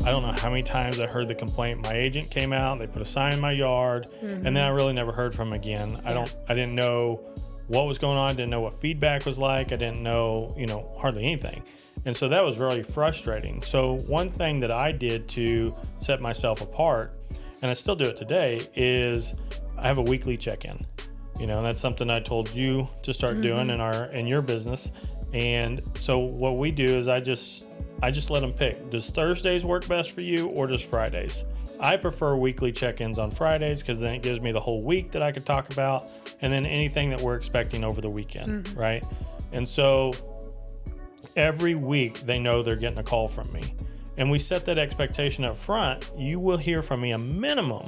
I don't know how many times I heard the complaint. My agent came out, they put a sign in my yard, and then I really never heard from him again. I didn't know what was going on, didn't know what feedback was like. I didn't know, hardly anything. And so that was really frustrating. So one thing that I did to set myself apart, and I still do it today, is I have a weekly check-in. That's something I told you to start doing in your business. And so what we do is I just let them pick. Does Thursdays work best for you, or does Fridays? I prefer weekly check-ins on Fridays because then it gives me the whole week that I could talk about, and then anything that we're expecting over the weekend, right? And so every week they know they're getting a call from me. And we set that expectation up front. You will hear from me a minimum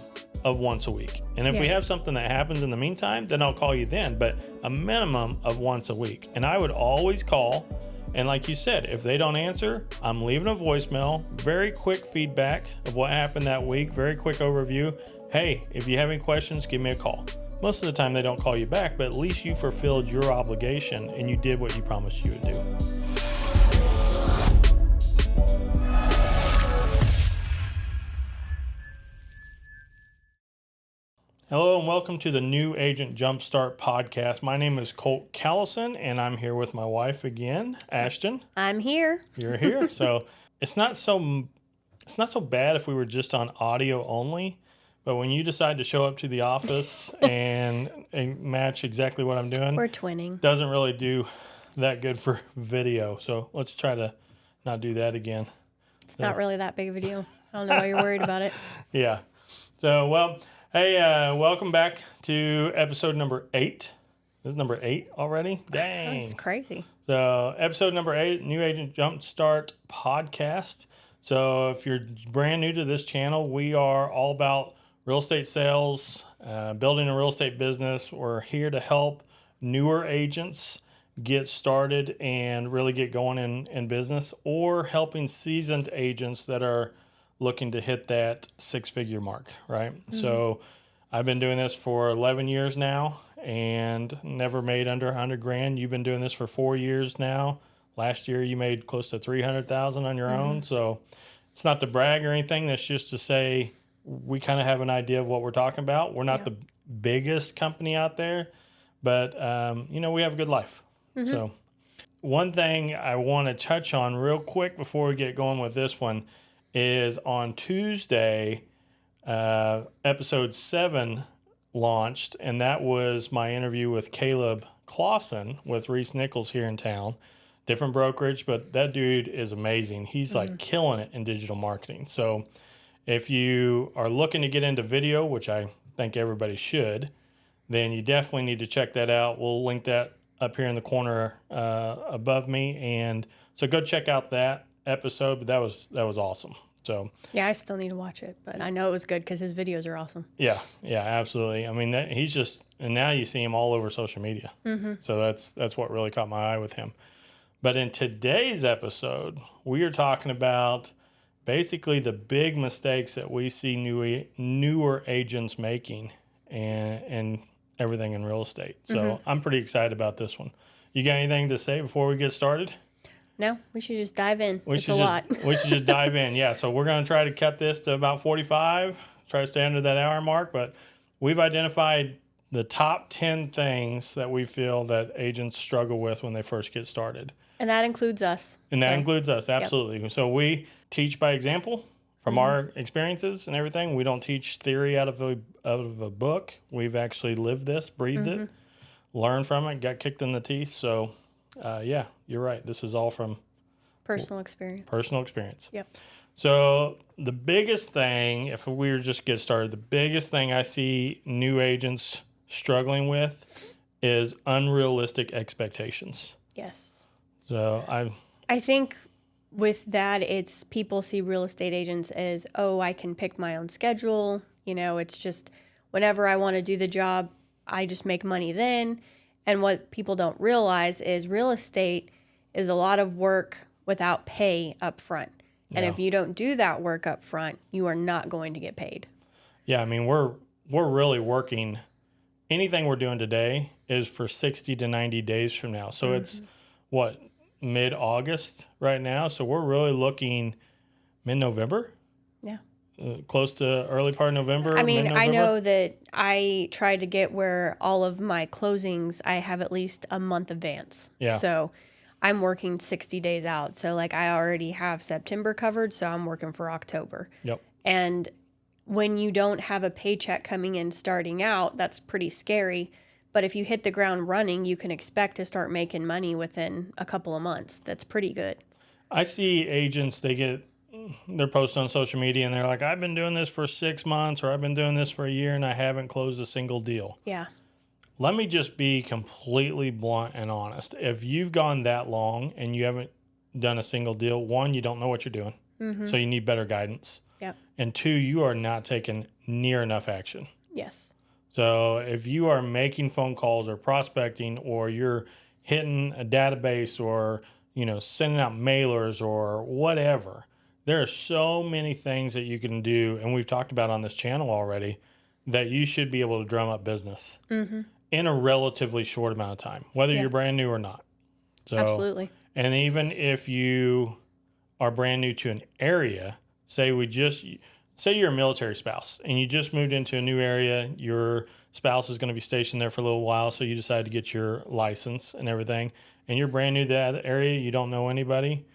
of once a week. And if we have something that happens in the meantime, then I'll call you then, but a minimum of once a week. And I would always call. And like you said, if they don't answer, I'm leaving a voicemail, very quick feedback of what happened that week, very quick overview. Hey, if you have any questions, give me a call. Most of the time they don't call you back, but at least you fulfilled your obligation and you did what you promised you would do. Hello and welcome to the New Agent Jumpstart podcast. My name is Colt Callison and I'm here with my wife again, Ashton. I'm here. You're here. So it's not so bad if we were just on audio only, but when you decide to show up to the office and match exactly what I'm doing, we're twinning. Doesn't really do that good for video. So let's try to not do that again. It's not really that big of a deal. I don't know why you're worried about it. Yeah. So, hey, welcome back to episode number 8. This is number 8 already? Dang. That's crazy. So episode number 8, New Agent Jumpstart podcast. So if you're brand new to this channel, we are all about real estate sales, building a real estate business. We're here to help newer agents get started and really get going in business, or helping seasoned agents that are looking to hit that 6-figure mark, right? So I've been doing this for 11 years now and never made under 100 grand. You've been doing this for 4 years now. Last year you made close to 300,000 on your own. So it's not to brag or anything. That's just to say we kind of have an idea of what we're talking about. We're not the biggest company out there, but we have a good life. So one thing I want to touch on real quick before we get going with this one is on Tuesday, episode 7 launched, and that was my interview with Caleb Clausen with Reese Nichols here in town. Different brokerage, but that dude is amazing. He's like killing it in digital marketing. So if you are looking to get into video, which I think everybody should, then you definitely need to check that out. We'll link that up here in the corner above me. And so go check out that episode, but that was awesome. So yeah, I still need to watch it, but I know it was good because his videos are awesome. Yeah, absolutely. I mean, he's just, and now you see him all over social media. So that's what really caught my eye with him. But in today's episode, we are talking about basically the big mistakes that we see newer agents making and everything in real estate. So I'm pretty excited about this one. You got anything to say before we get started? No, we should just dive in. It's a lot. We should just dive in. Yeah, so we're going to try to cut this to about 45, try to stay under that hour mark, but we've identified the top 10 things that we feel that agents struggle with when they first get started. And that includes us. And that includes us, absolutely. Yep. So we teach by example from our experiences and everything. We don't teach theory out of a book. We've actually lived this, breathed it, learned from it, got kicked in the teeth. So yeah, you're right. This is all from personal experience. Personal experience. Yep. So the biggest thing, if we were just get started, the biggest thing I see new agents struggling with is unrealistic expectations. Yes. So I think with that, it's people see real estate agents as, oh, I can pick my own schedule. It's just whenever I want to do the job, I just make money then. And what people don't realize is real estate is a lot of work without pay up front. And if you don't do that work up front, you are not going to get paid. Yeah, I mean, we're really working. Anything we're doing today is for 60 to 90 days from now. So it's mid-August right now. So we're really looking mid-November. Yeah. Close to early part of November, I mean, mid-November? I know that I try to get where all of my closings, I have at least a month advance. Yeah. So I'm working 60 days out. So like I already have September covered, so I'm working for October. Yep. And when you don't have a paycheck coming in starting out, that's pretty scary. But if you hit the ground running, you can expect to start making money within a couple of months. That's pretty good. I see agents, they're posting on social media and they're like, I've been doing this for 6 months or I've been doing this for a year and I haven't closed a single deal. Yeah. Let me just be completely blunt and honest. If you've gone that long and you haven't done a single deal, one, you don't know what you're doing. So you need better guidance. Yep. And two, you are not taking near enough action. Yes. So if you are making phone calls or prospecting or you're hitting a database or, sending out mailers or whatever, there are so many things that you can do. And we've talked about on this channel already that you should be able to drum up business in a relatively short amount of time, whether you're brand new or not. So, Absolutely. and even if you are brand new to an area, say you're a military spouse and you just moved into a new area, your spouse is going to be stationed there for a little while, so you decide to get your license and everything, and you're brand new to that area, you don't know anybody.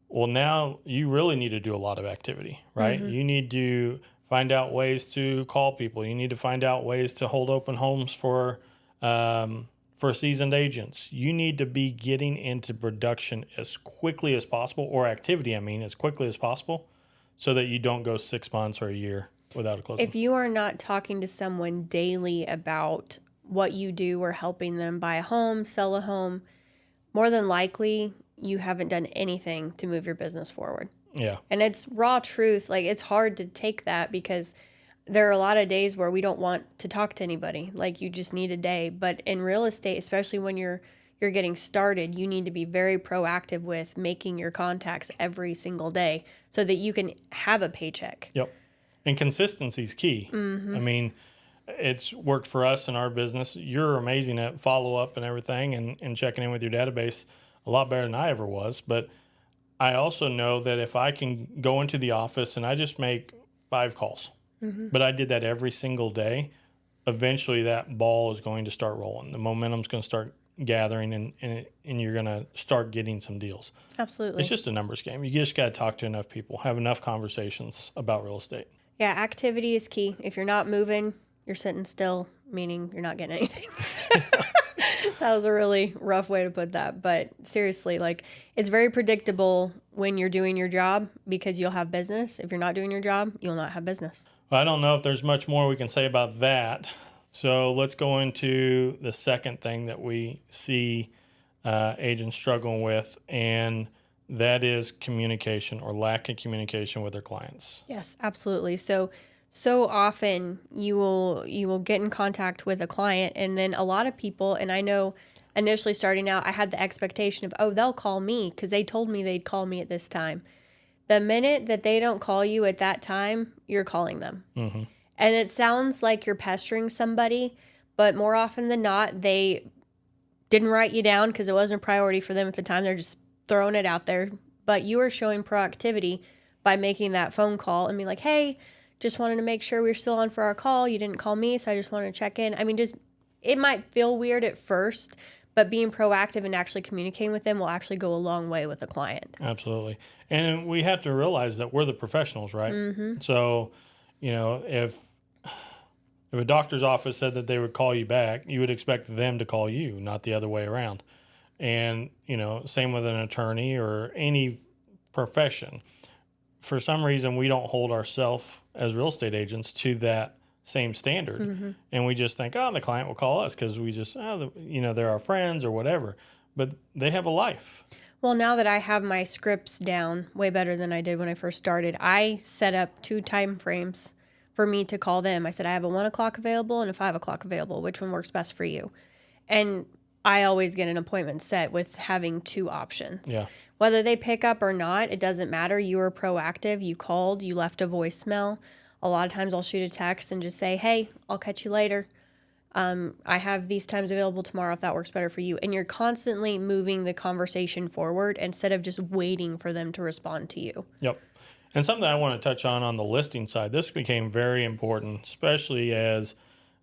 Well, now you really need to do a lot of activity, right? You need to find out ways to call people. You need to find out ways to hold open homes for seasoned agents. You need to be getting into production as quickly as possible, or activity, as quickly as possible, so that you don't go 6 months or a year without a closing. If you are not talking to someone daily about what you do or helping them buy a home, sell a home, more than likely you haven't done anything to move your business forward. Yeah. And it's raw truth. Like, it's hard to take that because there are a lot of days where we don't want to talk to anybody. Like, you just need a day. But in real estate, especially when you're getting started, you need to be very proactive with making your contacts every single day so that you can have a paycheck. Yep. And consistency is key. It's worked for us in our business. You're amazing at follow-up and everything and checking in with your database a lot better than I ever was. But I also know that if I can go into the office and I just make 5 calls, but I did that every single day, eventually that ball is going to start rolling. The momentum's going to start gathering and you're going to start getting some deals. Absolutely. It's just a numbers game. You just got to talk to enough people, have enough conversations about real estate. Yeah, activity is key. If you're not moving, you're sitting still, meaning you're not getting anything. That was a really rough way to put that. But seriously, like, it's very predictable when you're doing your job because you'll have business. If you're not doing your job, you'll not have business. Well, I don't know if there's much more we can say about that. So let's go into the second thing that we see agents struggling with, and that is communication or lack of communication with their clients. Yes, absolutely. So often you will get in contact with a client, and then a lot of people, and I know initially starting out, I had the expectation of, oh, they'll call me because they told me they'd call me at this time. The minute that they don't call you at that time, you're calling them. Mm-hmm. And it sounds like you're pestering somebody, but more often than not, they didn't write you down because it wasn't a priority for them at the time. They're just throwing it out there. But you are showing proactivity by making that phone call and being like, hey, just wanted to make sure we're still on for our call. You didn't call me, so I just wanted to check in. It might feel weird at first, but being proactive and actually communicating with them will actually go a long way with the client. Absolutely. And we have to realize that we're the professionals, right? Mm-hmm. So, if a doctor's office said that they would call you back, you would expect them to call you, not the other way around. And, same with an attorney or any profession. For some reason, we don't hold ourselves as real estate agents to that same standard. Mm-hmm. And we just think, the client will call us because we just, they're our friends or whatever. But they have a life. Well, now that I have my scripts down way better than I did when I first started, I set up 2 time frames for me to call them. I said, I have a 1 o'clock available and a 5 o'clock available. Which one works best for you? And I always get an appointment set with having 2 options. Yeah. Whether they pick up or not, it doesn't matter. You were proactive. You called. You left a voicemail. A lot of times I'll shoot a text and just say, hey, I'll catch you later. I have these times available tomorrow if that works better for you. And you're constantly moving the conversation forward instead of just waiting for them to respond to you. Yep. And something I want to touch on the listing side, this became very important, especially as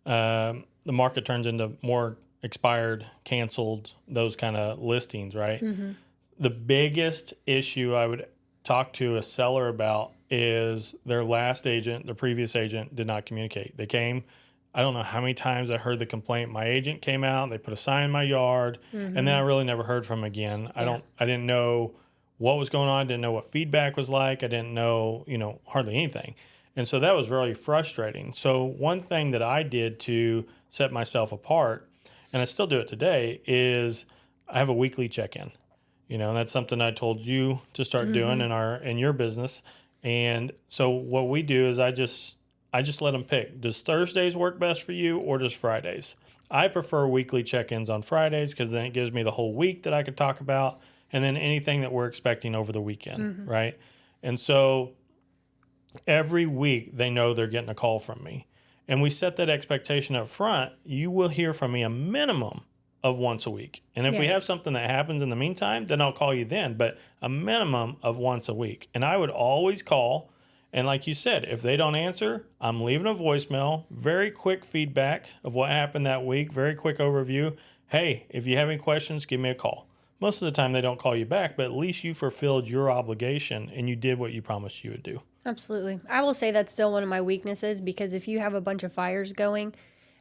the market turns into more expired, canceled, those kind of listings, right? The biggest issue I would talk to a seller about is their last agent, their previous agent did not communicate. They came, I don't know how many times I heard the complaint. My agent came out, they put a sign in my yard, and then I really never heard from them again. I didn't know what was going on, didn't know what feedback was like. I didn't know, hardly anything. And so that was really frustrating. So one thing that I did to set myself apart, and I still do it today, is I have a weekly check-in. And that's something I told you to start doing in your business. And so what we do is I just let them pick. Does Thursdays work best for you, or does Fridays? I prefer weekly check-ins on Fridays because then it gives me the whole week that I could talk about, and then anything that we're expecting over the weekend, right? And so every week they know they're getting a call from me. And we set that expectation up front. You will hear from me a minimum of once a week. And if we have something that happens in the meantime, then I'll call you then, but a minimum of once a week. And I would always call. And like you said, if they don't answer, I'm leaving a voicemail, very quick feedback of what happened that week, very quick overview. Hey, if you have any questions, give me a call. Most of the time they don't call you back, but at least you fulfilled your obligation and you did what you promised you would do. Absolutely. I will say that's still one of my weaknesses, because if you have a bunch of fires going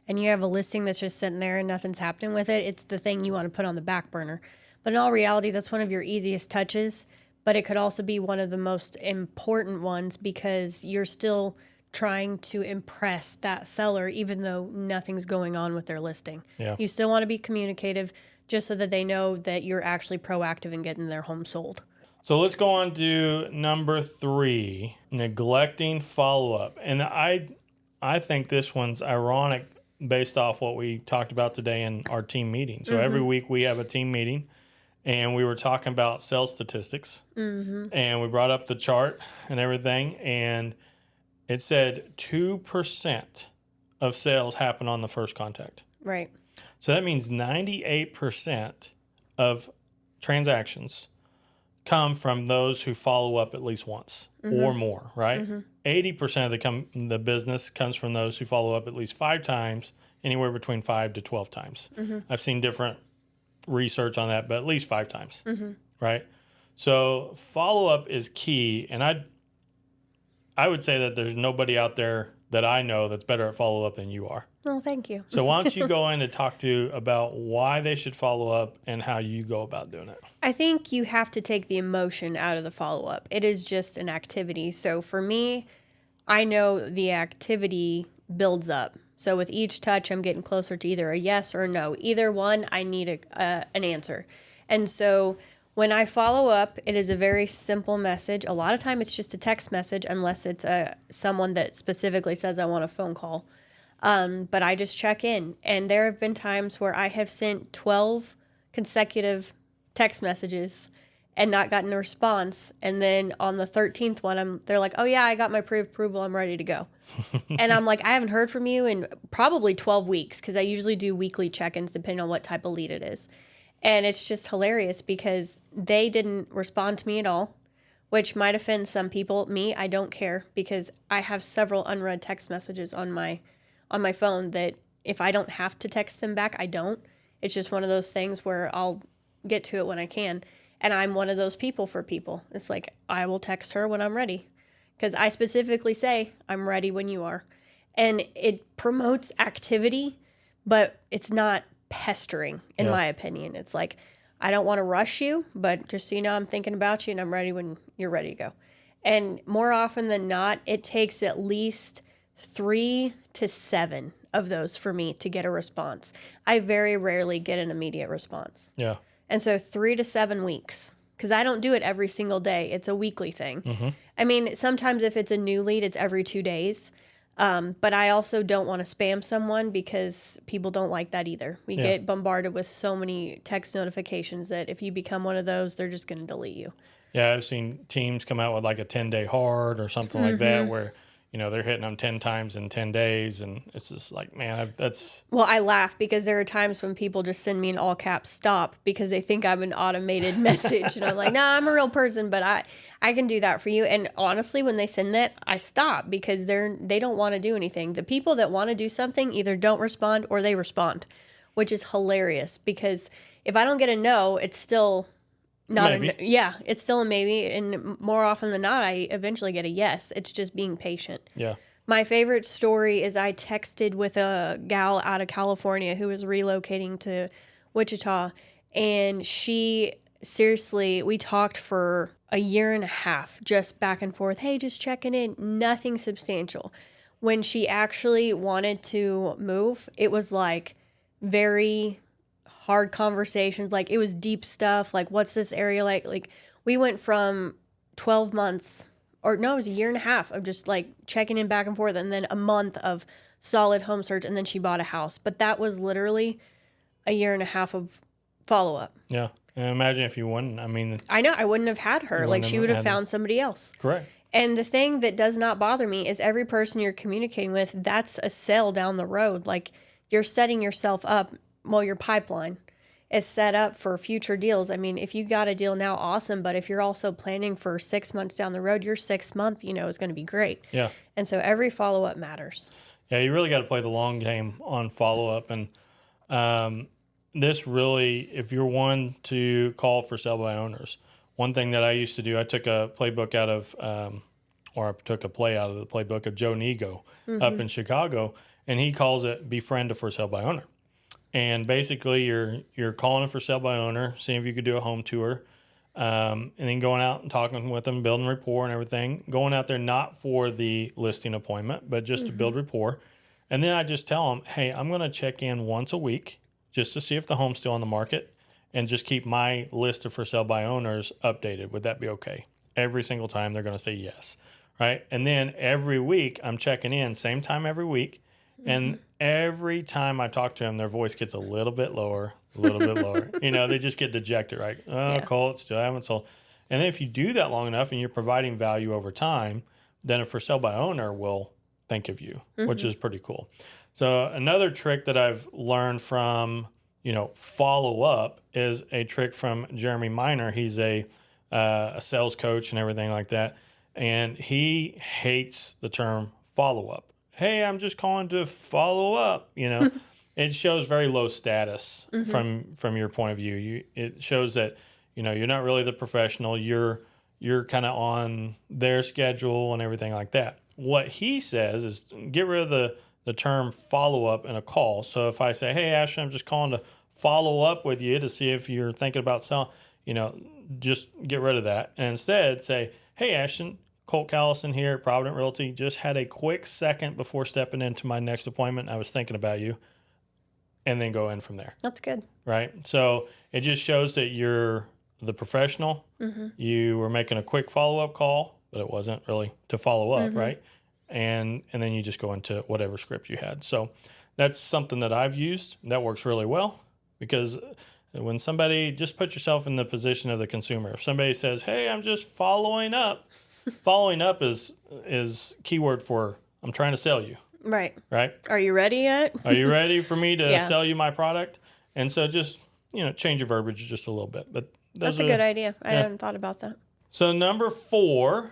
and you have a listing that's just sitting there and nothing's happening with it, it's the thing you want to put on the back burner. But in all reality, that's one of your easiest touches, but it could also be one of the most important ones, because you're still trying to impress that seller even though nothing's going on with their listing. Yeah. You still want to be communicative just so that they know that you're actually proactive in getting their home sold. So let's go on to number 3, neglecting follow-up. And I think this one's ironic based off what we talked about today in our team meeting. So every week we have a team meeting, and we were talking about sales statistics, and we brought up the chart and everything, and it said 2% of sales happen on the first contact. Right. So that means 98% of transactions come from those who follow up at least once or more, right? 80% of the business comes from those who follow up at least 5 times, anywhere between 5 to 12 times. I've seen different research on that, but at least 5 times, right? So follow-up is key, and I would say that there's nobody out there that I know that's better at follow-up than you are. Well, thank you. So why don't you go in and talk to about why they should follow up and how you go about doing it? I think you have to take the emotion out of the follow-up. It is just an activity. So for me, I know the activity builds up. So with each touch, I'm getting closer to either a yes or a no. Either one, I need an answer. And so when I follow up, it is a very simple message. A lot of time it's just a text message, unless it's someone that specifically says I want a phone call. But I just check in. And there have been times where I have sent 12 consecutive text messages and not gotten a response. And then on the 13th one, they're like, oh yeah, I got my pre-approval. I'm ready to go. And I'm like, I haven't heard from you in probably 12 weeks, because I usually do weekly check-ins depending on what type of lead it is. And it's just hilarious because they didn't respond to me at all, which might offend some people. Me, I don't care, because I have several unread text messages on my phone that if I don't have to text them back, I don't. It's just one of those things where I'll get to it when I can. And I'm one of those people for people. It's like, I will text her when I'm ready, because I specifically say, I'm ready when you are. And it promotes activity, but it's not pestering, in my opinion. It's like, I don't want to rush you, but just so you know, I'm thinking about you and I'm ready when you're ready to go. And more often than not, it takes at least 3 to 7 of those for me to get a response. I very rarely get an immediate response. Yeah. And so 3 to 7 weeks, because I don't do it every single day. It's a weekly thing. I mean, sometimes if it's a new lead, it's every 2 days. But I also don't want to spam someone, because people don't like that either. We get bombarded with so many text notifications that if you become one of those, they're just going to delete you. Yeah, I've seen teams come out with like a 10-day hard or something like that, where they're hitting them 10 times in 10 days. And it's just like, man, Well, I laugh because there are times when people just send me an all caps stop because they think I'm an automated message. And I'm like, nah, I'm a real person, but I can do that for you. And honestly, when they send that, I stop because they don't want to do anything. The people that want to do something either don't respond or they respond, which is hilarious because if I don't get a no, it's still not maybe. it's still a maybe. And more often than not, I eventually get a yes. It's just being patient. Yeah. My favorite story is I texted with a gal out of California who was relocating to Wichita, and we talked for a year and a half, just back and forth. Hey, just checking in, nothing substantial. When she actually wanted to move, it was like very hard conversations. Like it was deep stuff. Like, what's this area like? Like we went from 12 months or no, it was a year and a half of just like checking in back and forth, and then a month of solid home search, and then she bought a house. But that was literally a year and a half of follow up. Yeah. And imagine if you wouldn't. I know I wouldn't have had her. Like she would have found somebody else. Correct. And the thing that does not bother me is every person you're communicating with, that's a sale down the road. Like you're setting yourself up, your pipeline is set up for future deals. I mean, if you got a deal now, awesome. But if you're also planning for 6 months down the road, your 6 month, is going to be great. Yeah. And so every follow-up matters. Yeah, you really got to play the long game on follow-up. And this really, if you're one to call for sell by owners, one thing that I used to do, I took a playbook out of, or I took a play out of the playbook of Joe Nego up in Chicago, and he calls it befriend a for sale by owner. And basically, you're calling it for sale by owner, seeing if you could do a home tour, and then going out and talking with them, building rapport and everything. Going out there not for the listing appointment, but just to build rapport. And then I just tell them, hey, I'm going to check in once a week just to see if the home's still on the market, and just keep my list of for sale by owners updated. Would that be okay? Every single time they're going to say yes, right? And then every week I'm checking in, same time every week. And every time I talk to them, their voice gets a little bit lower, a little bit lower. They just get dejected, right? Oh, yeah. Colt, still haven't sold. And then if you do that long enough and you're providing value over time, then a for sale by owner will think of you, which is pretty cool. So another trick that I've learned from, follow up is a trick from Jeremy Miner. He's a sales coach and everything like that. And he hates the term follow up. Hey, I'm just calling to follow up. It shows very low status from your point of view. It shows that, you're not really the professional. You're kind of on their schedule and everything like that. What he says is get rid of the term follow up in a call. So if I say, hey, Ashley, I'm just calling to follow up with you to see if you're thinking about selling, just get rid of that. And instead say, hey, Ashton, Colt Callison here at Provident Realty. Just had a quick second before stepping into my next appointment. I was thinking about you. And then go in from there. That's good. Right? So it just shows that you're the professional. You were making a quick follow-up call, but it wasn't really to follow up, right? And then you just go into whatever script you had. So that's something that I've used. That works really well because when somebody, just put yourself in the position of the consumer. If somebody says, hey, I'm just following up, following up is keyword for I'm trying to sell you. Right. Right. Are you ready yet? Are you ready for me to sell you my product? And so just, change your verbiage just a little bit. But that's a good idea. I hadn't thought about that. So number 4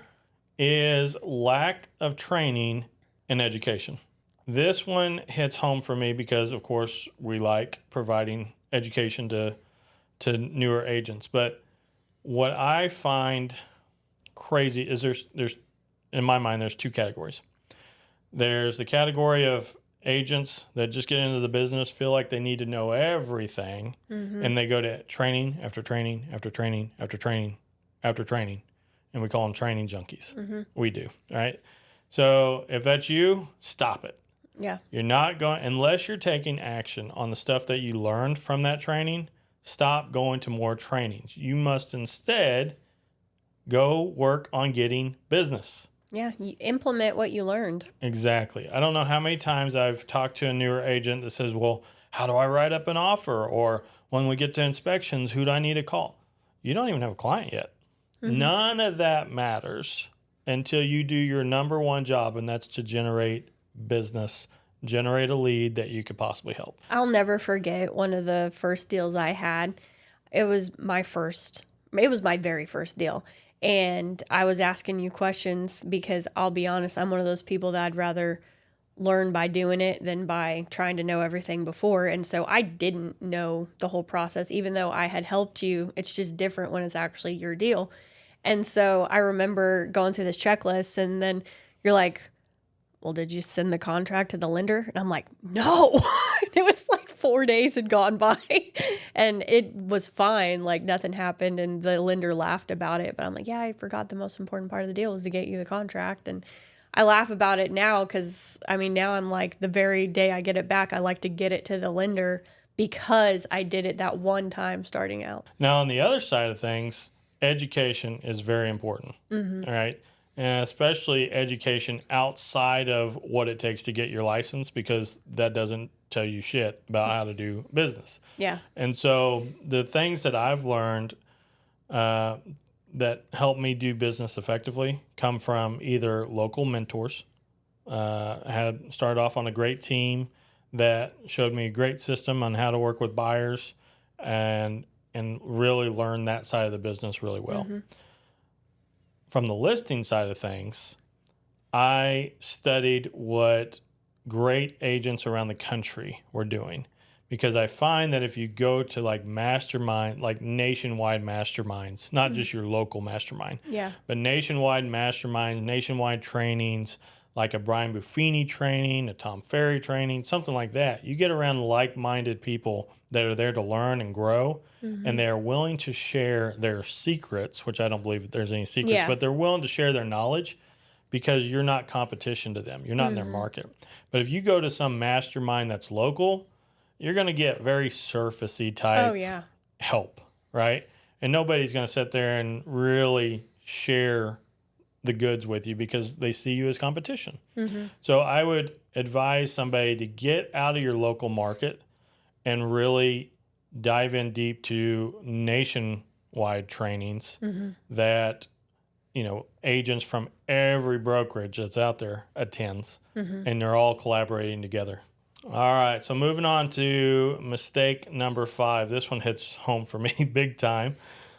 is lack of training and education. This one hits home for me because, of course, we like providing education to newer agents. But what I find crazy is there's in my mind, there's 2 categories. There's the category of agents that just get into the business, feel like they need to know everything, and they go to training after training after training after training after training, and we call them training junkies. We do, right? So if that's you, stop it. Yeah. You're not going, unless you're taking action on the stuff that you learned from that training, stop going to more trainings. You must instead go work on getting business. Yeah, you implement what you learned. Exactly. I don't know how many times I've talked to a newer agent that says, well, how do I write up an offer? Or when we get to inspections, who do I need to call? You don't even have a client yet. None of that matters until you do your number one job, and that's to generate business, generate a lead that you could possibly help. I'll never forget one of the first deals I had. It was my very first deal. And I was asking you questions because I'll be honest, I'm one of those people that I'd rather learn by doing it than by trying to know everything before. And so I didn't know the whole process, even though I had helped you. It's just different when it's actually your deal. And so I remember going through this checklist, and then you're like, well, did you send the contract to the lender? And I'm like, no. It was like 4 days had gone by and it was fine. Like nothing happened. And the lender laughed about it. But I'm like, yeah, I forgot the most important part of the deal was to get you the contract. And I laugh about it now because, I mean, now I'm like, the very day I get it back, I like to get it to the lender because I did it that one time starting out. Now, on the other side of things, education is very important. All right. And especially education outside of what it takes to get your license, because that doesn't tell you shit about how to do business. Yeah. And so the things that I've learned that help me do business effectively come from either local mentors. I had started off on a great team that showed me a great system on how to work with buyers and really learn that side of the business really well. From the listing side of things, I studied what great agents around the country were doing, because I find that if you go to like mastermind, like nationwide masterminds, not just your local mastermind, but nationwide masterminds, nationwide trainings, like a Brian Buffini training, a Tom Ferry training, something like that. You get around like-minded people that are there to learn and grow, and they are willing to share their secrets, which I don't believe that there's any secrets, but they're willing to share their knowledge because you're not competition to them. You're not in their market. But if you go to some mastermind that's local, you're going to get very surfacey type help, right? And nobody's going to sit there and really share the goods with you because they see you as competition. So I would advise somebody to get out of your local market and really dive in deep to nationwide trainings that, you know, agents from every brokerage that's out there attends, and they're all collaborating together. All right, so moving on to mistake number 5. This one hits home for me big time,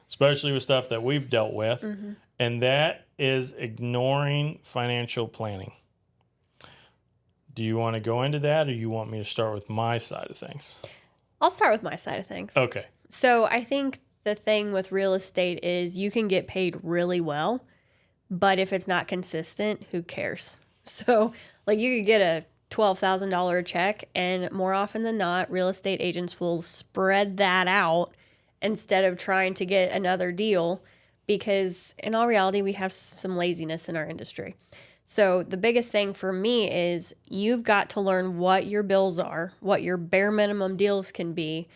especially with stuff that we've dealt with, and that is ignoring financial planning. Do you want to go into that, or you want me to start with my side of things? I'll start with my side of things. Okay. So I think the thing with real estate is you can get paid really well, but if it's not consistent, who cares? So like you could get a $12,000 check, and more often than not, real estate agents will spread that out instead of trying to get another deal, because in all reality, we have some laziness in our industry. So the biggest thing for me is you've got to learn what your bills are, what your bare minimum deals can be,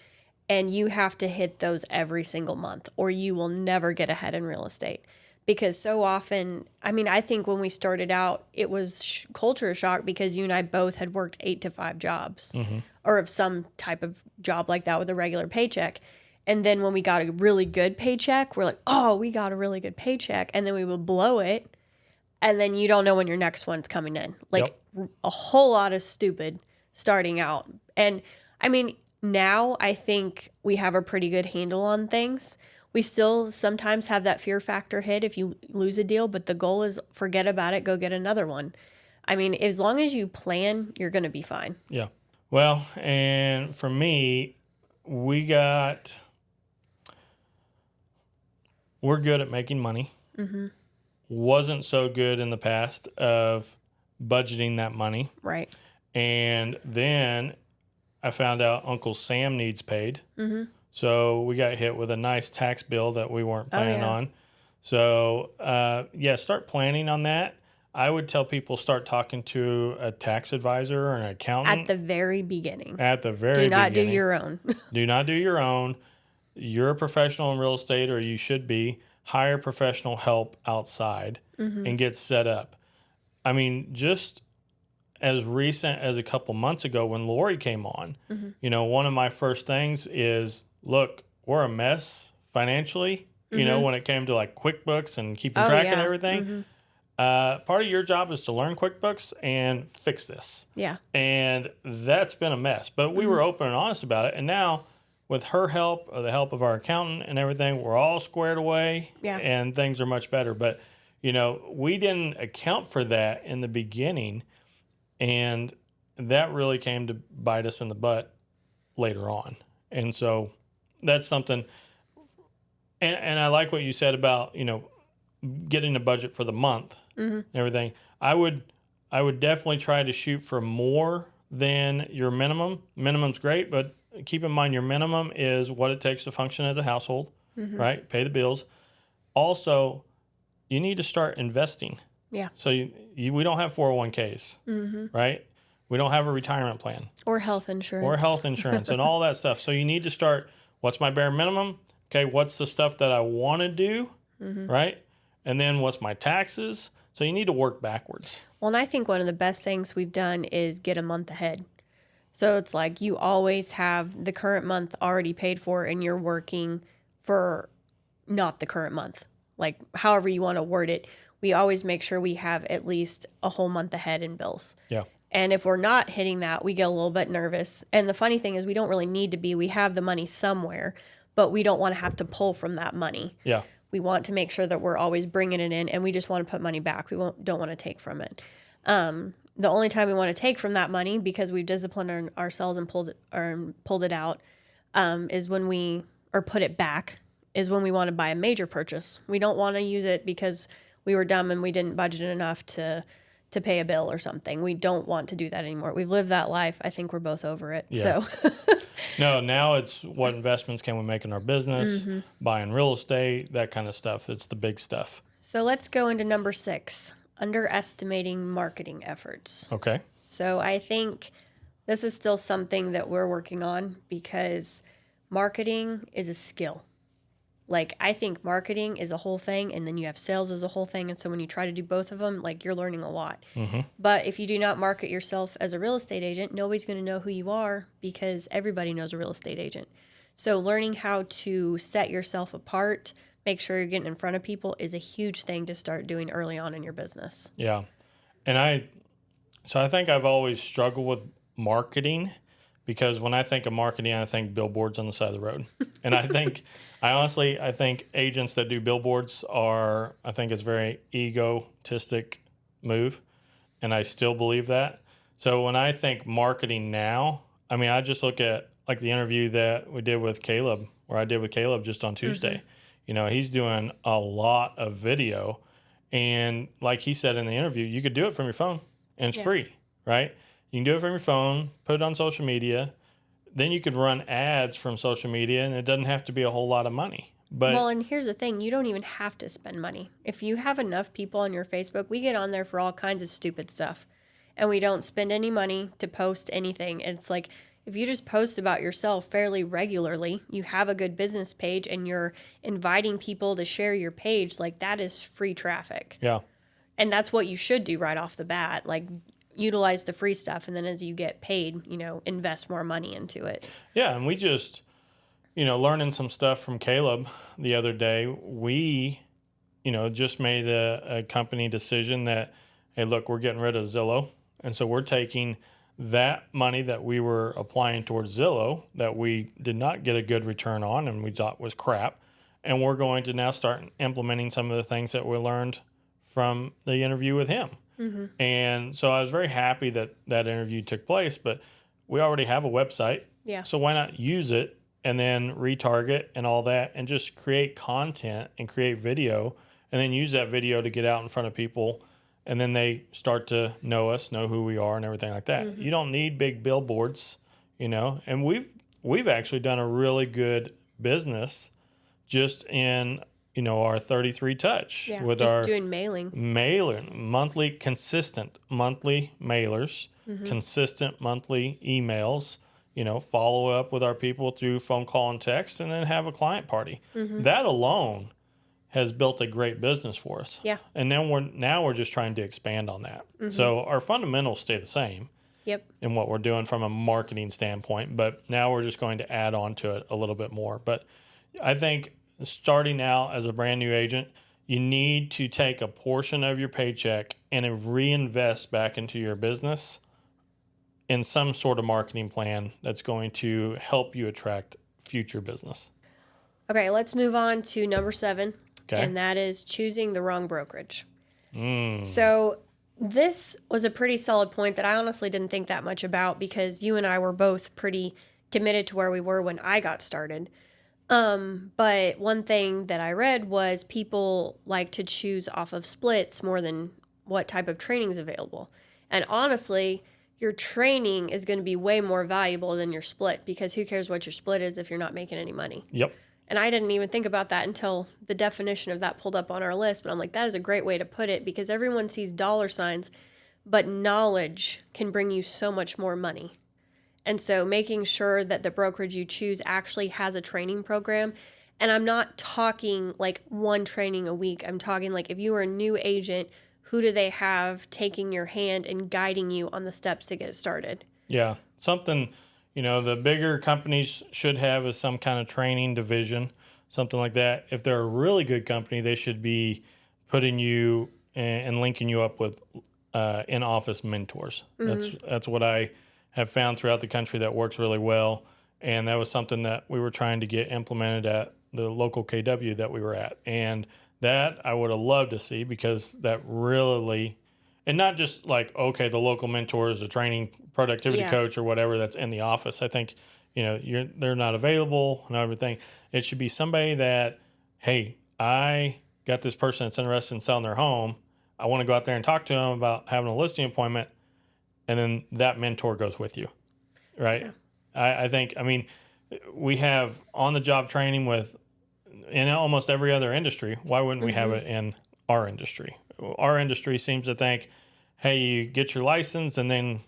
and you have to hit those every single month, or you will never get ahead in real estate. Because so often, I mean, I think when we started out, it was culture shock because you and I both had worked 8 to 5 jobs or of some type of job like that with a regular paycheck. And then when we got a really good paycheck, we're like, oh, we got a really good paycheck. And then we would blow it. And then you don't know when your next one's coming in. Like a whole lot of stupid starting out. And I mean, now I think we have a pretty good handle on things. We still sometimes have that fear factor hit if you lose a deal, but the goal is forget about it, go get another one. I mean, as long as you plan, you're going to be fine. Yeah. Well, and for me, we're good at making money. Wasn't so good in the past of budgeting that money. Right. And then I found out Uncle Sam needs paid. So we got hit with a nice tax bill that we weren't planning on. So, start planning on that. I would tell people start talking to a tax advisor or an accountant. At the very beginning. Do not do your own. Do not do your own. You're a professional in real estate, or you should be. Hire professional help outside and get set up. I mean, just as recent as a couple months ago when Lori came on, you know, one of my first things is, look, we're a mess financially, you know, when it came to like QuickBooks and keeping track and everything. part of your job is to learn QuickBooks and fix this. Yeah. And that's been a mess. But we were open and honest about it. And now, with her help, or the help of our accountant and everything, we're all squared away. Yeah. And things are much better. But, we didn't account for that in the beginning. And that really came to bite us in the butt later on. And so that's something. And I like what you said about, getting a budget for the month and everything. I would definitely try to shoot for more than your minimum. Minimum's great, but keep in mind your minimum is what it takes to function as a household, right? Pay the bills. Also, you need to start investing. Yeah. So we don't have 401ks, right? We don't have a retirement plan. Or health insurance. And all that stuff. So you need to start, what's my bare minimum? Okay, what's the stuff that I want to do, right? And then what's my taxes? So you need to work backwards. Well, and I think one of the best things we've done is get a month ahead. So it's like you always have the current month already paid for and you're working for not the current month. Like however you want to word it, we always make sure we have at least a whole month ahead in bills. Yeah. And if we're not hitting that, we get a little bit nervous. And the funny thing is we don't really need to be. We have the money somewhere, but we don't want to have to pull from that money. Yeah. We want to make sure that we're always bringing it in, and we just want to put money back. We don't want to take from it. The only time we want to take from that money, because we've disciplined ourselves and pulled it out, is when we put it back, is when we want to buy a major purchase. We don't want to use it because we were dumb and we didn't budget enough to pay a bill or something. We don't want to do that anymore. We've lived that life. I think we're both over it. Yeah. So No, now it's what investments can we make in our business, buying real estate, that kind of stuff. It's the big stuff. So let's go into number 6, underestimating marketing efforts. Okay. So I think this is still something that we're working on because marketing is a skill. Like, I think marketing is a whole thing, and then you have sales as a whole thing. And so when you try to do both of them, like, you're learning a lot. But if you do not market yourself as a real estate agent, nobody's going to know who you are because everybody knows a real estate agent. So learning how to set yourself apart, make sure you're getting in front of people is a huge thing to start doing early on in your business. Yeah. And I think I've always struggled with marketing because when I think of marketing, I think billboards on the side of the road. And I think agents that do billboards I think it's a very egotistic move. And I still believe that. So when I think marketing now, I mean, I just look at like the interview that we did with Caleb, or I did with Caleb just on Tuesday. He's doing a lot of video. And like he said in the interview, you could do it from your phone and it's free, right? You can do it from your phone, put it on social media. Then you could run ads from social media, and it doesn't have to be a whole lot of money. Well, and here's the thing. You don't even have to spend money. If you have enough people on your Facebook, we get on there for all kinds of stupid stuff. And we don't spend any money to post anything. It's like if you just post about yourself fairly regularly, you have a good business page, and you're inviting people to share your page, like that is free traffic. Yeah. And that's what you should do right off the bat. Like, utilize the free stuff, and then as you get paid, invest more money into it. Yeah, and we just, learning some stuff from Caleb the other day, we, just made a company decision that, hey, look, we're getting rid of Zillow. And so we're taking that money that we were applying towards Zillow that we did not get a good return on and we thought was crap. And we're going to now start implementing some of the things that we learned from the interview with him. And so I was very happy that that interview took place, but we already have a website. Yeah. So why not use it and then retarget and all that and just create content and create video and then use that video to get out in front of people. And then they start to know us, know who we are and everything like that. You don't need big billboards, and we've actually done a really good business just in our 33 touch with just our doing mailing, consistent monthly mailers, consistent monthly emails, follow up with our people through phone call and text, and then have a client party. That alone has built a great business for us. Yeah. And then we're just trying to expand on that. So our fundamentals stay the same. Yep. In what we're doing from a marketing standpoint, but now we're just going to add on to it a little bit more. But I think starting out as a brand new agent, you need to take a portion of your paycheck and reinvest back into your business in some sort of marketing plan that's going to help you attract future business. Okay, let's move on to number 7. Okay. And that is choosing the wrong brokerage. Mm. So this was a pretty solid point that I honestly didn't think that much about because you and I were both pretty committed to where we were when I got started. But one thing that I read was people like to choose off of splits more than what type of training is available. And honestly, your training is going to be way more valuable than your split because who cares what your split is if you're not making any money? Yep. And I didn't even think about that until the definition of that pulled up on our list. But I'm like, that is a great way to put it because everyone sees dollar signs, but knowledge can bring you so much more money. And so making sure that the brokerage you choose actually has a training program. And I'm not talking like one training a week. I'm talking like if you are a new agent, who do they have taking your hand and guiding you on the steps to get started? Yeah. Something, the bigger companies should have is some kind of training division, something like that. If they're a really good company, they should be putting you and linking you up with in-office mentors. That's what I have found throughout the country that works really well. And that was something that we were trying to get implemented at the local KW that we were at. And that I would have loved to see because that really, and not just like, okay, the local mentor is a training productivity coach or whatever that's in the office. I think, they're not available and everything. It should be somebody that, hey, I got this person that's interested in selling their home. I want to go out there and talk to them about having a listing appointment. And then that mentor goes with you, right? Yeah. I think, we have on-the-job training in almost every other industry. Why wouldn't we have it in our industry? Our industry seems to think, hey, you get your license and then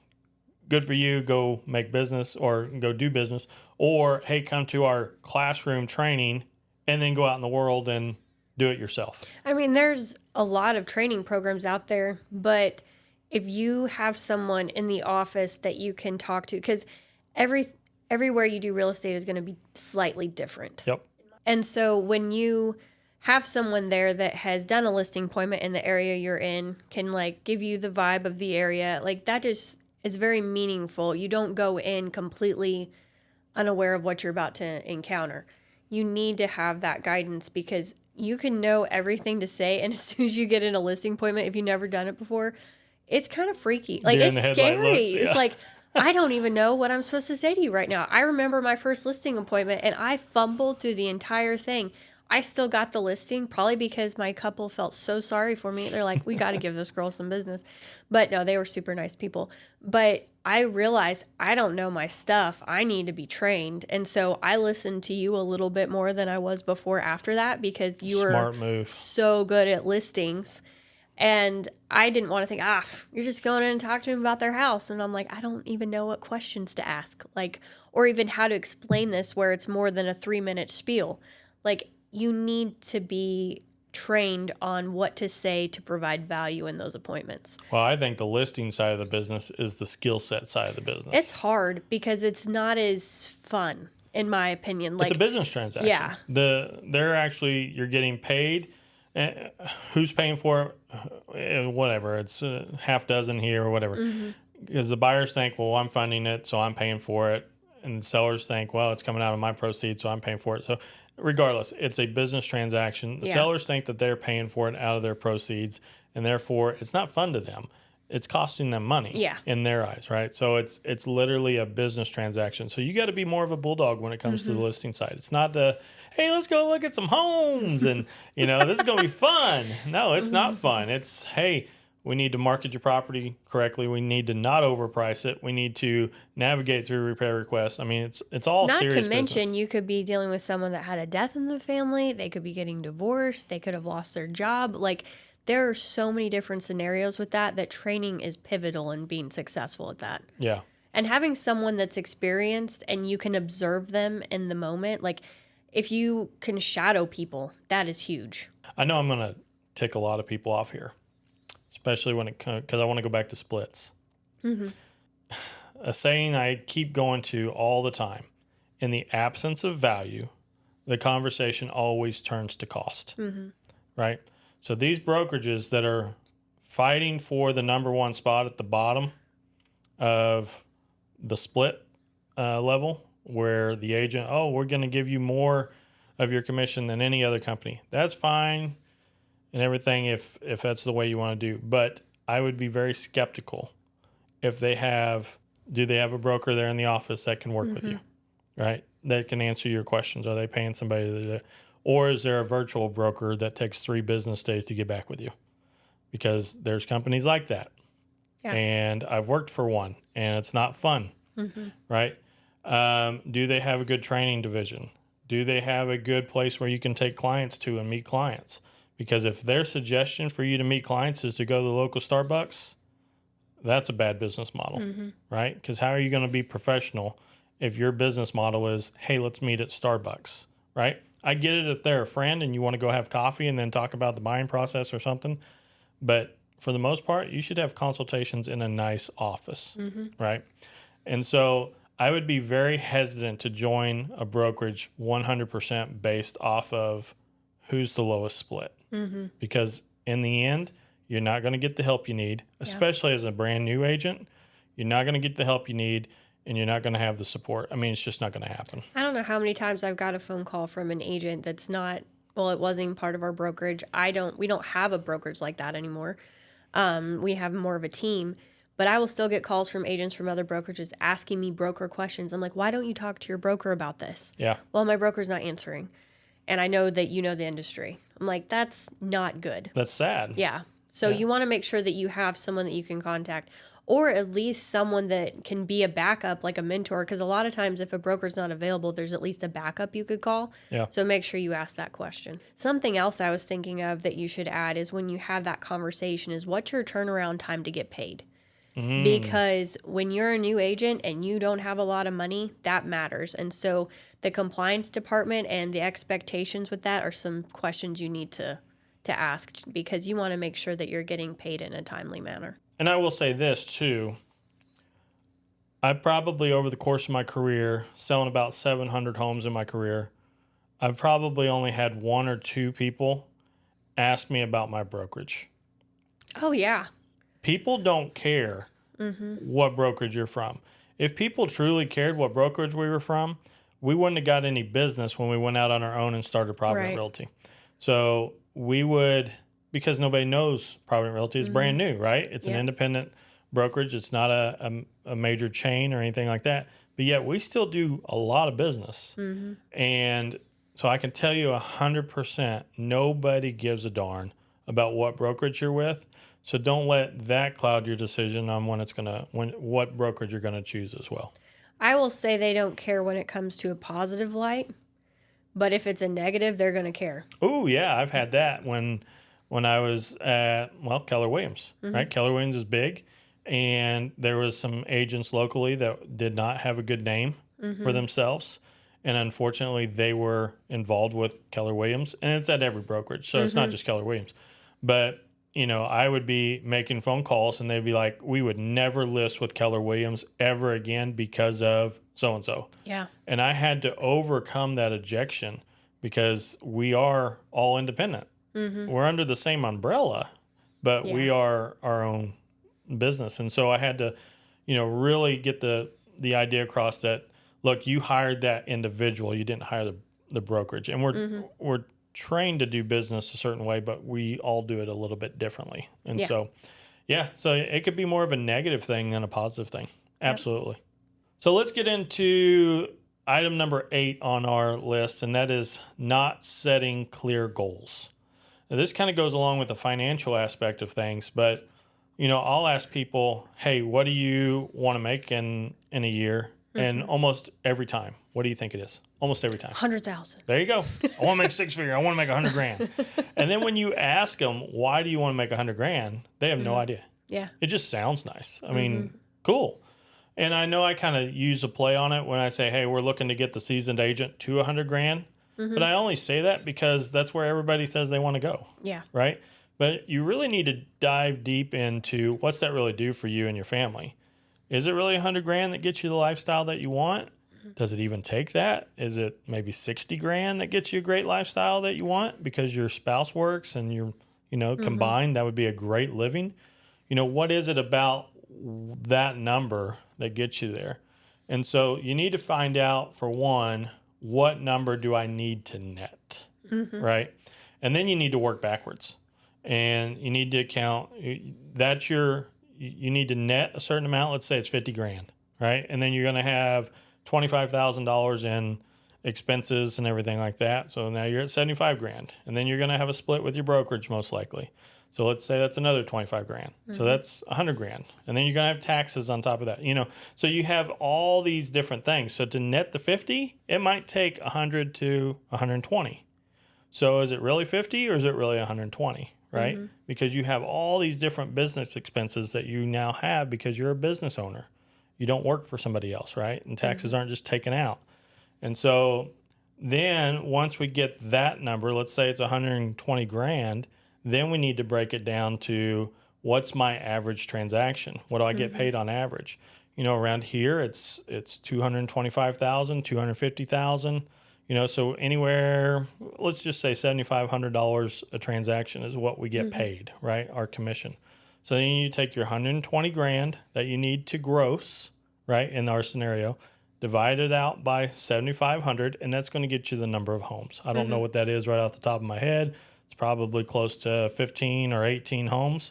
good for you, go make business or go do business. Or, hey, come to our classroom training and then go out in the world and do it yourself. There's a lot of training programs out there, but if you have someone in the office that you can talk to, because everywhere you do real estate is going to be slightly different. Yep. And so when you have someone there that has done a listing appointment in the area you're in, can like give you the vibe of the area, like that just is very meaningful. You don't go in completely unaware of what you're about to encounter. You need to have that guidance because you can know everything to say. And as soon as you get in a listing appointment, if you've never done it before, it's kind of freaky. Like, it's scary. Looks, yeah. It's like, I don't even know what I'm supposed to say to you right now. I remember my first listing appointment and I fumbled through the entire thing. I still got the listing, probably because my couple felt so sorry for me. They're like, we got to give this girl some business. But no, they were super nice people. But I realized I don't know my stuff. I need to be trained. And so I listened to you a little bit more than I was before after that because you were so good at listings. And I didn't want to think, you're just going in and talk to them about their house. And I'm like, I don't even know what questions to ask, or even how to explain this where it's more than a 3-minute spiel. Like, you need to be trained on what to say to provide value in those appointments. Well, I think the listing side of the business is the skill set side of the business. It's hard because it's not as fun, in my opinion. It's a business transaction. Yeah. You're getting paid. Who's paying for it? Whatever. It's a half dozen here or whatever. Mm-hmm. Because the buyers think, well, I'm funding it, so I'm paying for it. And the sellers think, well, it's coming out of my proceeds, so I'm paying for it. So regardless, it's a business transaction. The sellers think that they're paying for it out of their proceeds, and therefore it's not fun to them. It's costing them money in their eyes, right? So it's literally a business transaction. So you got to be more of a bulldog when it comes to the listing side. It's not hey, let's go look at some homes and, this is going to be fun. No, it's not fun. It's, hey, we need to market your property correctly. We need to not overprice it. We need to navigate through repair requests. It's all serious business. Not to mention, you could be dealing with someone that had a death in the family. They could be getting divorced. They could have lost their job. Like, there are so many different scenarios with that training is pivotal in being successful at that. Yeah. And having someone that's experienced and you can observe them in the moment, like if you can shadow people, that is huge. I know I'm going to tick a lot of people off here, especially because I want to go back to splits. Mm-hmm. A saying I keep going to all the time: in the absence of value, the conversation always turns to cost. Mm-hmm. Right? So these brokerages that are fighting for the number one spot at the bottom of the split level, where the agent, we're going to give you more of your commission than any other company. That's fine and everything if that's the way you want to do. But I would be very skeptical if do they have a broker there in the office that can work with you, right? That can answer your questions. Are they paying somebody or is there a virtual broker that takes 3 business days to get back with you? Because there's companies like that. Yeah. And I've worked for one and it's not fun, right? Do they have a good training division? Do they have a good place where you can take clients to and meet clients? Because if their suggestion for you to meet clients is to go to the local Starbucks, that's a bad business model, right? Because how are you going to be professional if your business model is, hey, let's meet at Starbucks, right? I get it if they're a friend and you want to go have coffee and then talk about the buying process or something. But for the most part, you should have consultations in a nice office, right? And so I would be very hesitant to join a brokerage 100% based off of who's the lowest split. Because in the end, you're not going to get the help you need, especially as a brand new agent. You're not going to get the help you need, and you're not going to have the support. I mean, it's just not going to happen. I don't know how many times I've got a phone call from an agent that's not, well, it wasn't even part of our brokerage. We don't have a brokerage like that anymore. We have more of a team, but I will still get calls from agents from other brokerages asking me broker questions. I'm like, why don't you talk to your broker about this? Yeah. Well, my broker's not answering. And I know that you know the industry. I'm like, that's not good. That's sad. Yeah. So you want to make sure that you have someone that you can contact, or at least someone that can be a backup, like a mentor. Because a lot of times if a broker's not available, there's at least a backup you could call. Yeah. So make sure you ask that question. Something else I was thinking of that you should add is when you have that conversation is what's your turnaround time to get paid? Because when you're a new agent and you don't have a lot of money, that matters. And so the compliance department and the expectations with that are some questions you need to ask, because you want to make sure that you're getting paid in a timely manner. And I will say this too. I probably, over the course of my career, selling about 700 homes in my career, I've probably only had 1 or 2 people ask me about my brokerage. Oh, yeah. People don't care what brokerage you're from. If people truly cared what brokerage we were from, we wouldn't have got any business when we went out on our own and started Provident Realty. So we would, because nobody knows Provident Realty is brand new, right? It's an independent brokerage. It's not a major chain or anything like that. But yet we still do a lot of business. And so I can tell you 100%, nobody gives a darn about what brokerage you're with. So don't let that cloud your decision on what brokerage you're going to choose as well. I will say they don't care when it comes to a positive light, but if it's a negative, they're going to care. Oh, yeah. I've had that when I was at, Keller Williams, right? Keller Williams is big, and there was some agents locally that did not have a good name for themselves. And unfortunately, they were involved with Keller Williams, and it's at every brokerage. So it's not just Keller Williams. But, I would be making phone calls, and they'd be like, we would never list with Keller Williams ever again because of so-and-so. Yeah. And I had to overcome that objection because we are all independent. We're under the same umbrella, but we are our own business. And so I had to, really get the idea across that, look, you hired that individual. You didn't hire the brokerage. And we're trained to do business a certain way, but we all do it a little bit differently. And so it could be more of a negative thing than a positive thing. Absolutely. Yep. So let's get into item number 8 on our list, and that is not setting clear goals. Now, this kind of goes along with the financial aspect of things, but I'll ask people, hey, what do you want to make in a year? And almost every time, what do you think it is? Almost every time. 100,000. There you go. I want to make 6-figure. I want to make $100,000. And then when you ask them, why do you want to make $100,000? They have no idea. Yeah. It just sounds nice. I mean, cool. And I know I kind of use a play on it when I say, hey, we're looking to get the seasoned agent to $100,000. But I only say that because that's where everybody says they want to go. Yeah. Right? But you really need to dive deep into what's that really do for you and your family. Is it really $100,000 that gets you the lifestyle that you want? Does it even take that? Is it maybe $60,000 that gets you a great lifestyle that you want because your spouse works and your combined, that would be a great living. What is it about that number that gets you there? And so you need to find out, for one, what number do I need to net, right? And then you need to work backwards. And you need to account, you need to net a certain amount. Let's say it's 50 grand, right? And then you're going to have $25,000 in expenses and everything like that. So now you're at 75 grand. And then you're going to have a split with your brokerage, most likely. So let's say that's another 25 grand. So that's 100 grand. And then you're going to have taxes on top of that. So you have all these different things. So to net the 50, it might take 100 to 120. So is it really 50 or is it really 120, right? Because you have all these different business expenses that you now have because you're a business owner. You don't work for somebody else, right? And taxes aren't just taken out. And so then once we get that number, let's say it's 120 grand, then we need to break it down to what's my average transaction? What do I get paid on average? Around here it's 225,000, 250,000. So anywhere, let's just say $7,500 a transaction is what we get paid, right? Our commission. So then you take your 120 grand that you need to gross, right? In our scenario, divide it out by 7,500, and that's going to get you the number of homes. I don't know what that is right off the top of my head. It's probably close to 15 or 18 homes,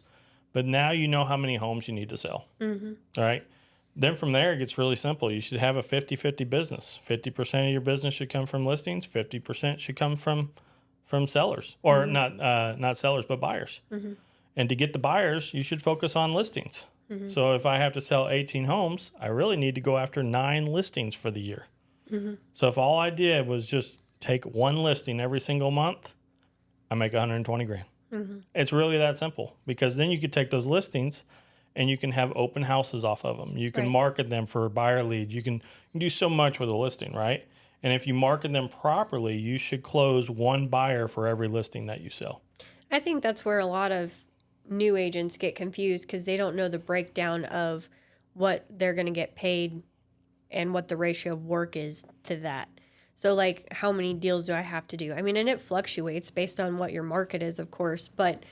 but now you know how many homes you need to sell, all right? Then from there, it gets really simple. You should have a 50-50 business. 50% of your business should come from listings. 50% should come from sellers, or not sellers, but buyers. And to get the buyers, you should focus on listings. So if I have to sell 18 homes, I really need to go after 9 listings for the year. So if all I did was just take one listing every single month, I make 120 grand. It's really that simple, because then you could take those listings and you can have open houses off of them. You can market them for buyer leads. You can do so much with a listing, right? And if you market them properly, you should close one buyer for every listing that you sell. I think that's where a lot of new agents get confused, because they don't know the breakdown of what they're going to get paid and what the ratio of work is to that. So like, how many deals do I have to do? I mean, and it fluctuates based on what your market is, of course. But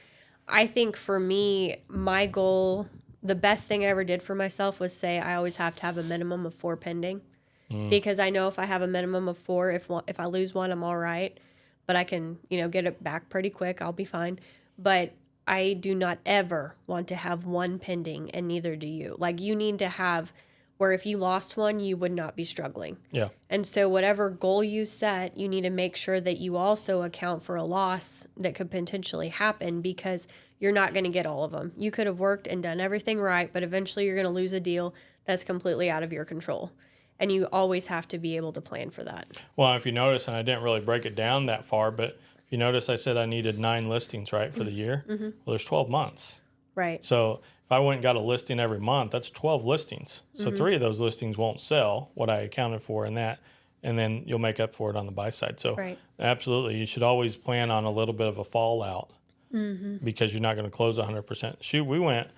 I think for me, my goal, the best thing I ever did for myself was say I always have to have a minimum of 4 pending, because I know if I have a minimum of 4, if I lose one, I'm all right, but I can, get it back pretty quick. I'll be fine. But I do not ever want to have 1 pending, and neither do you. Like, you need to have where if you lost one, you would not be struggling. Yeah. And so whatever goal you set, you need to make sure that you also account for a loss that could potentially happen, because you're not going to get all of them. You could have worked and done everything right, but eventually you're going to lose a deal that's completely out of your control. And you always have to be able to plan for that. Well, if you notice, and I didn't really break it down that far, but if you notice, I said I needed 9 listings, right, for the year. Well, there's 12 months. Right. So if I went and got a listing every month, that's 12 listings. So 3 of those listings won't sell what I accounted for in that, and then you'll make up for it on the buy side. So absolutely, you should always plan on a little bit of a fallout, because you're not going to close 100%. Shoot, we went,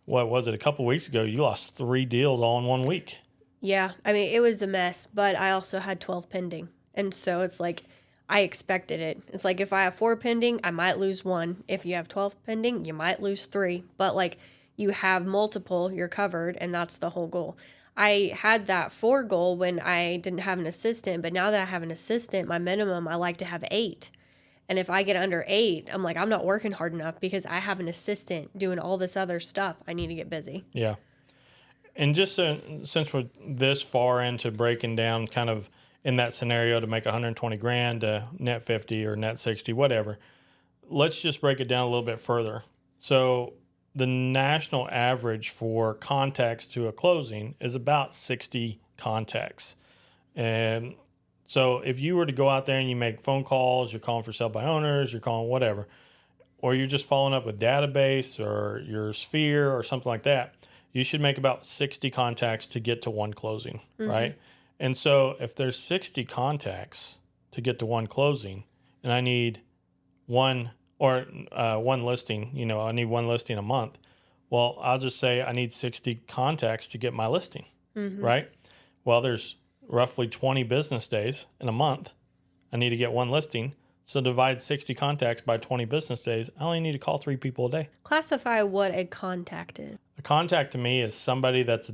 what was it, a couple weeks ago, you lost 3 deals all in 1 week. Yeah. I mean, it was a mess, but I also had 12 pending. And so it's like, I expected it. It's like, if I have 4 pending, I might lose 1. If you have 12 pending, you might lose 3. But like, you have multiple, you're covered, and that's the whole goal. I had that 4 goal when I didn't have an assistant, but now that I have an assistant, my minimum, I like to have 8. And if I get under 8, I'm like, I'm not working hard enough, because I have an assistant doing all this other stuff. I need to get busy. Yeah. And just since we're this far into breaking down kind of in that scenario to make 120 grand to net 50 or net 60, whatever, let's just break it down a little bit further. So the national average for contacts to a closing is about 60 contacts. And so if you were to go out there and you make phone calls, you're calling for sale by owners, you're calling whatever, or you're just following up with database or your Sphere or something like that, you should make about 60 contacts to get to 1 closing, right? And so if there's 60 contacts to get to 1 closing, and I need one listing, I need 1 listing a month. Well, I'll just say I need 60 contacts to get my listing, right? Well, there's roughly 20 business days in a month. I need to get 1 listing. So divide 60 contacts by 20 business days. I only need to call 3 people a day. Classify what a contact is. A contact to me is somebody that's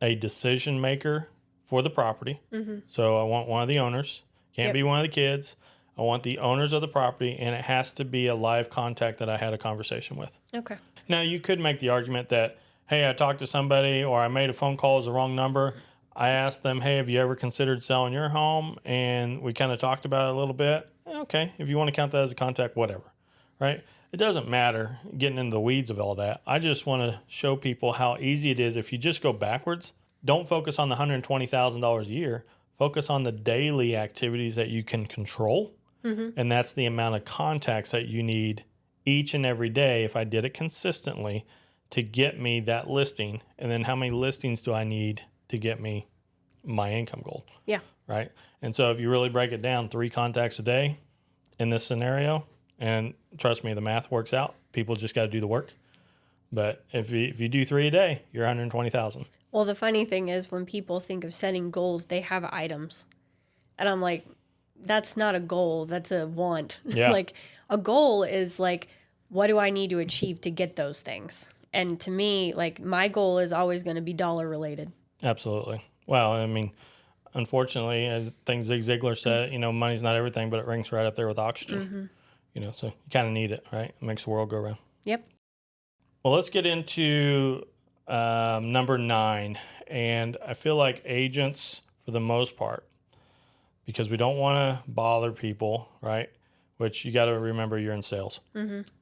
a decision maker for the property. So I want one of the owners. Can't be one of the kids. I want the owners of the property, and it has to be a live contact that I had a conversation with. Okay. Now, you could make the argument that, hey, I talked to somebody or I made a phone call as the wrong number. I asked them, hey, have you ever considered selling your home? And we kind of talked about it a little bit. Okay, if you want to count that as a contact, whatever, right? It doesn't matter getting into the weeds of all that. I just want to show people how easy it is if you just go backwards. Don't focus on the $120,000 a year. Focus on the daily activities that you can control. And that's the amount of contacts that you need each and every day, if I did it consistently, to get me that listing. And then how many listings do I need to get me my income goal? Yeah. Right? And so if you really break it down, 3 contacts a day in this scenario, and trust me, the math works out. People just got to do the work. But if you do 3 a day, you're 120,000. Well, the funny thing is when people think of setting goals, they have items. And I'm like, that's not a goal. That's a want. Yeah. Like a goal is like, what do I need to achieve to get those things? And to me, like my goal is always going to be dollar related. Absolutely. Well, I mean, unfortunately, as things Zig Ziglar said, money's not everything, but it ranks right up there with oxygen. So you kind of need it, right? It makes the world go round. Yep. Well, let's get into number 9. And I feel like agents, for the most part, because we don't want to bother people, right? Which you got to remember you're in sales.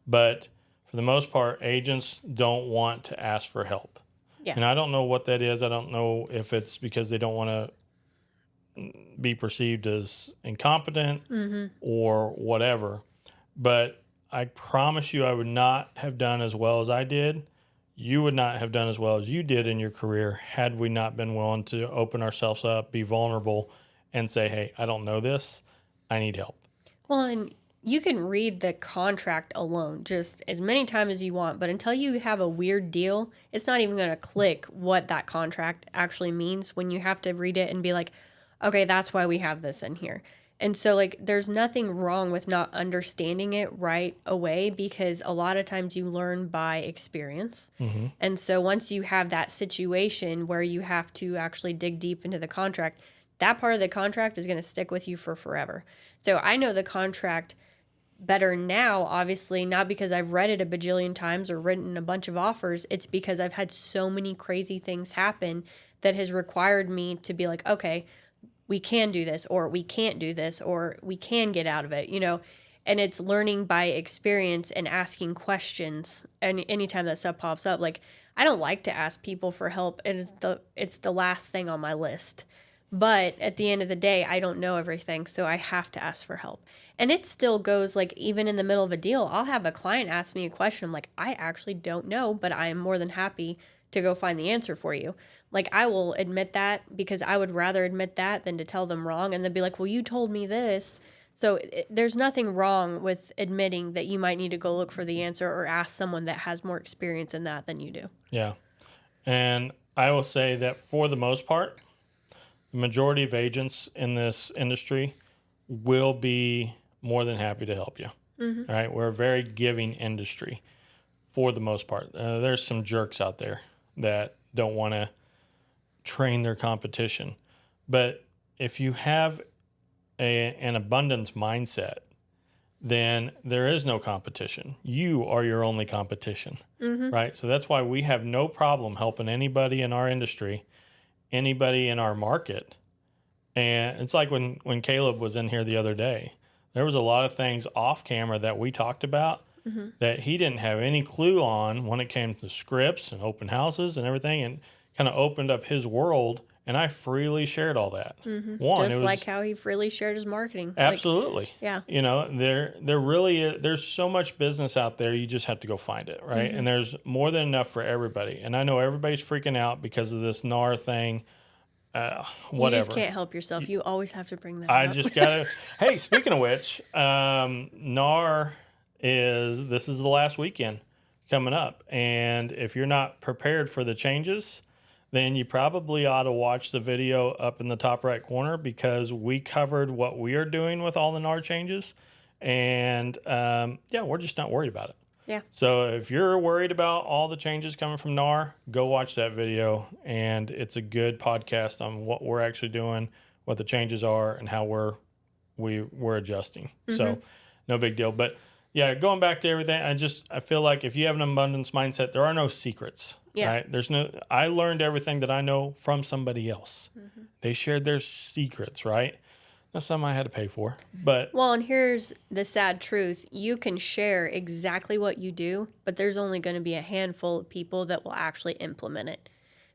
But for the most part, agents don't want to ask for help. Yeah. And I don't know what that is. I don't know if it's because they don't want to be perceived as incompetent or whatever. But I promise you I would not have done as well as I did. You would not have done as well as you did in your career had we not been willing to open ourselves up, be vulnerable, and say, hey, I don't know this. I need help. Well, and you can read the contract alone just as many times as you want, but until you have a weird deal, it's not even going to click what that contract actually means when you have to read it and be like, okay, that's why we have this in here. And so, like, there's nothing wrong with not understanding it right away because a lot of times you learn by experience. And so once you have that situation where you have to actually dig deep into the contract, that part of the contract is going to stick with you for forever. So I know the contract better now, obviously, not because I've read it a bajillion times or written a bunch of offers. It's because I've had so many crazy things happen that has required me to be like, okay, we can do this, or we can't do this, or we can get out of it, and it's learning by experience and asking questions. And anytime that stuff pops up, like, I don't like to ask people for help. It's the last thing on my list. But at the end of the day, I don't know everything, so I have to ask for help. And it still goes, like, even in the middle of a deal, I'll have a client ask me a question. I'm like, I actually don't know, but I am more than happy to go find the answer for you. Like, I will admit that because I would rather admit that than to tell them wrong. And they'll be like, well, you told me this. So there's nothing wrong with admitting that you might need to go look for the answer or ask someone that has more experience in that than you do. Yeah. And I will say that for the most part, the majority of agents in this industry will be more than happy to help you. All right. We're a very giving industry for the most part. There's some jerks out there that don't want to train their competition. But if you have an abundance mindset, then there is no competition. You are your only competition, right? So that's why we have no problem helping anybody in our industry, anybody in our market. And it's like when Caleb was in here the other day, there was a lot of things off camera that we talked about that he didn't have any clue on when it came to scripts and open houses and everything, and kind of opened up his world. And I freely shared all that. Just like how he freely shared his marketing. Absolutely. Like, yeah. There really is, there's so much business out there. You just have to go find it, right? And there's more than enough for everybody. And I know everybody's freaking out because of this NAR thing. Whatever. You just can't help yourself. You always have to bring that I up. just gotta. Hey, speaking of which, NAR this is the last weekend coming up, and if you're not prepared for the changes, then you probably ought to watch the video up in the top right corner because we covered what we are doing with all the NAR changes, And we're just not worried about it. Yeah. So if you're worried about all the changes coming from NAR, go watch that video. And it's a good podcast on what we're actually doing, what the changes are, and how we're adjusting. So no big deal. But yeah, going back to everything, I feel like if you have an abundance mindset, there are no secrets. Yeah. Right? I learned everything that I know from somebody else. They shared their secrets, right? That's something I had to pay for. But Well, and here's the sad truth. You can share exactly what you do, but there's only going to be a handful of people that will actually implement it.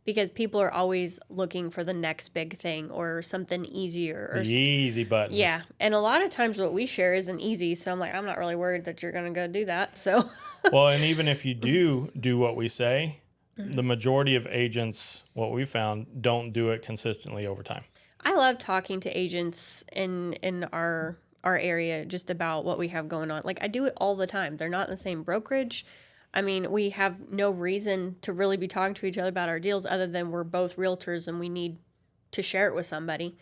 Because people are always looking for the next big thing or something easier. the easy button. Yeah. And a lot of times what we share isn't easy. So I'm like, I'm not really worried that you're going to go do that. So, Well, and even if you do what we say, the majority of agents, what we found, don't do it consistently over time. I love talking to agents in our area just about what we have going on. Like, I do it all the time. They're not in the same brokerage. I mean, we have no reason to really be talking to each other about our deals other than we're both realtors and we need to share it with somebody.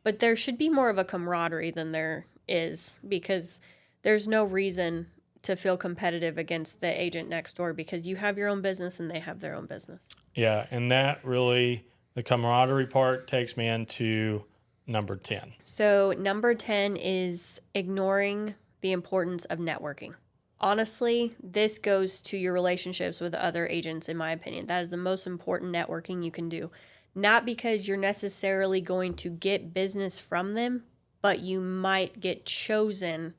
But there should be more of a camaraderie than there is, because there's no reason to feel competitive against the agent next door because you have your own business and they have their own business. Yeah, and that really, the camaraderie part takes me into number 10. So number 10 is ignoring the importance of networking. Honestly, this goes to your relationships with other agents, in my opinion. That is the most important networking you can do. Not because you're necessarily going to get business from them, but you might get chosen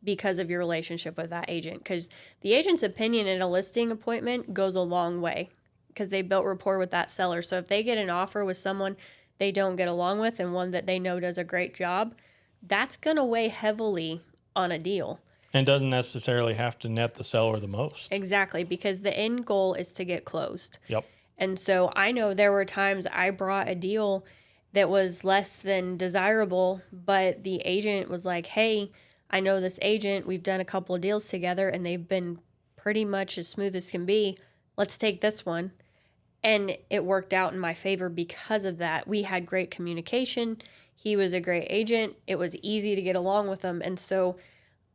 because of your relationship with that agent. Because the agent's opinion in a listing appointment goes a long way because they built rapport with that seller. So if they get an offer with someone they don't get along with and one that they know does a great job, that's going to weigh heavily on a deal. And doesn't necessarily have to net the seller the most. Exactly, because the end goal is to get closed. Yep. And so I know there were times I brought a deal that was less than desirable, but the agent was like, hey, I know this agent. We've done a couple of deals together and they've been pretty much as smooth as can be. Let's take this one. And it worked out in my favor because of that. We had great communication. He was a great agent. It was easy to get along with him. And so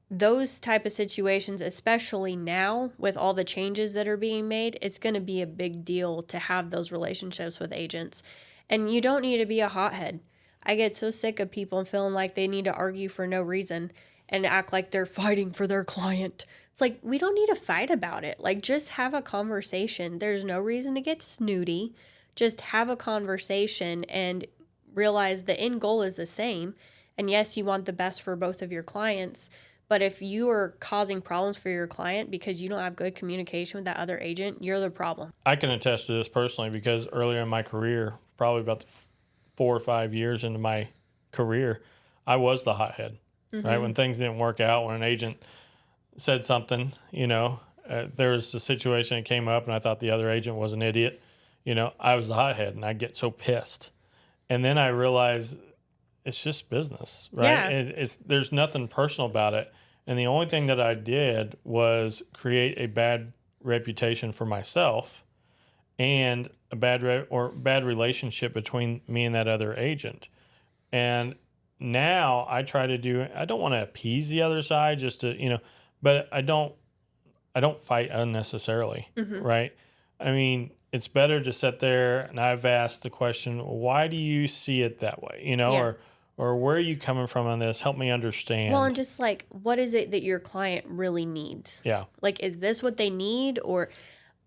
those type of situations, especially now with all the changes that are being made, it's going to be a big deal to have those relationships with agents. And you don't need to be a hothead. I get so sick of people feeling like they need to argue for no reason and act like they're fighting for their client. It's like, we don't need to fight about it. Like, just have a conversation. There's no reason to get snooty. Just have a conversation and realize the end goal is the same. And yes, you want the best for both of your clients. But if you are causing problems for your client because you don't have good communication with that other agent, you're the problem. I can attest to this personally because earlier in my career, probably about 4 or 5 years into my career, I was the hothead, right? When things didn't work out, when an agent said something, there was a situation that came up and I thought the other agent was an idiot. I was the hothead and I get so pissed. And then I realized it's just business, right? Yeah. There's nothing personal about it. And the only thing that I did was create a bad reputation for myself and a bad relationship between me and that other agent. And now I try to I don't want to appease the other side just to, but I don't fight unnecessarily, right? I mean, it's better to sit there and I've asked the question, why do you see it that way? Or where are you coming from on this? Help me understand. Well, and just like, what is it that your client really needs? Yeah. Like, is this what they need, or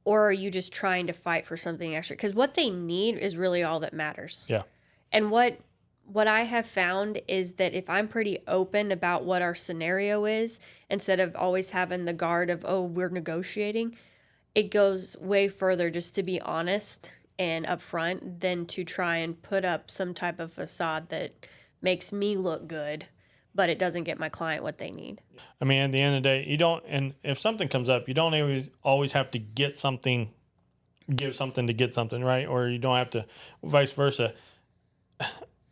are you just trying to fight for something extra? Because what they need is really all that matters. Yeah. And what I have found is that if I'm pretty open about what our scenario is, instead of always having the guard of, oh, we're negotiating, it goes way further just to be honest and upfront than to try and put up some type of facade that makes me look good, but it doesn't get my client what they need. I mean, at the end of the day, and if something comes up, you don't always have to give something to get something, right? Or you don't have to, vice versa.